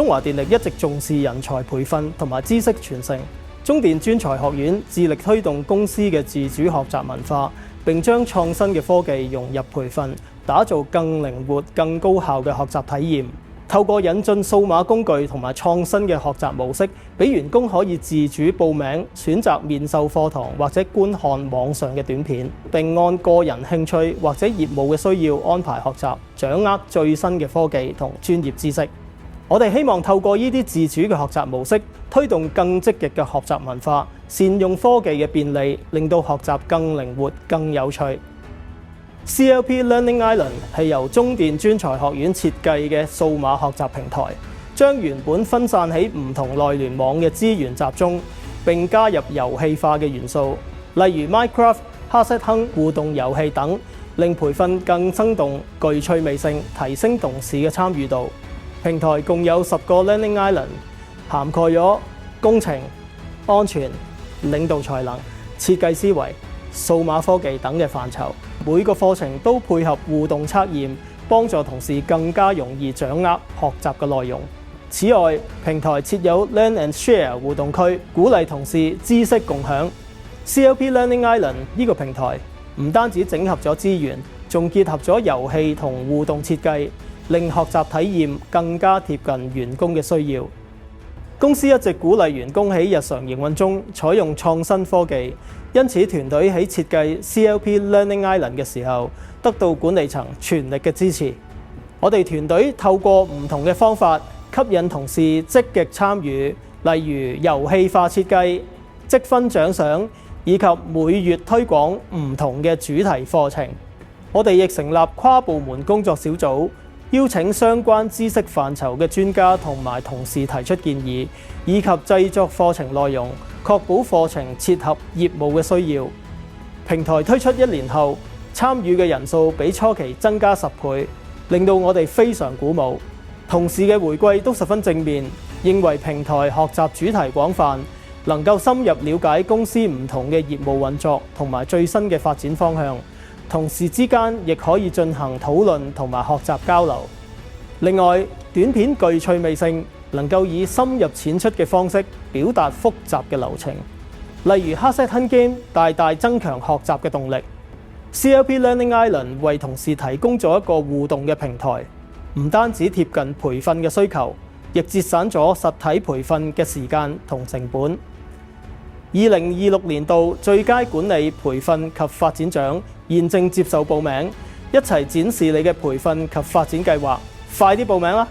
中華電力一直重視人才培訓同埋知識傳承。中電專才學院致力推動公司嘅自主學習文化，並將創新嘅科技融入培訓，打造更靈活、更高效嘅學習體驗。透過引進數碼工具同埋創新嘅學習模式，俾員工可以自主報名、選擇面授課堂或者觀看網上嘅短片，並按個人興趣或者業務嘅需要安排學習，掌握最新嘅科技同專業知識。我哋希望透過呢啲自主嘅學習模式，推動更積極嘅學習文化，善用科技嘅便利，令到學習更靈活、更有趣。CLP Learning Island 係由中電專才學院設計嘅數碼學習平台，將原本分散喺唔同內聯網嘅資源集中，並加入遊戲化嘅元素，例如 Minecraft、哈塞亨互動遊戲等，令培訓更生動、具趣味性，提升同事嘅參與度。平台共有10個 Learning Island， 涵蓋咗工程、安全、領導才能、設計思維、數碼科技等嘅範疇。每個課程都配合互動測驗，幫助同事更加容易掌握學習嘅內容。此外，平台設有 Learn and Share 互動區，鼓勵同事知識共享。CLP Learning Island 呢個平台唔單止整合咗資源，仲結合咗遊戲同互動設計，令學習體驗更加貼近員工嘅需要。公司一直鼓勵員工喺日常營運中採用創新科技，因此團隊喺設計 CLP Learning Island 嘅時候，得到管理層全力嘅支持。我哋團隊透過唔同嘅方法吸引同事積極參與，例如遊戲化設計、積分獎賞，以及每月推廣唔同嘅主題課程。我哋亦成立跨部門工作小組，邀請相關知識範疇嘅專家同埋同事提出建議，以及製作課程內容，確保課程切合業務嘅需要。平台推出1年後，參與嘅人數比初期增加10倍，令到我哋非常鼓舞。同事嘅回饋都十分正面，認為平台學習主題廣泛，能夠深入了解公司唔同嘅業務運作同埋最新嘅發展方向。同事之間亦可以進行討論同埋學習交流。另外，短片具趣味性，能夠以深入淺出嘅方式表達複雜嘅流程。例如哈塞亨 Game 大大增強學習嘅動力。CLP Learning Island 為同事提供咗一個互動嘅平台，唔單止貼近培訓嘅需求，亦節省咗實體培訓嘅時間同成本。2026年度最佳管理培訓及發展獎現正接受報名，一齊展示你嘅培訓及發展計劃，快啲報名啦！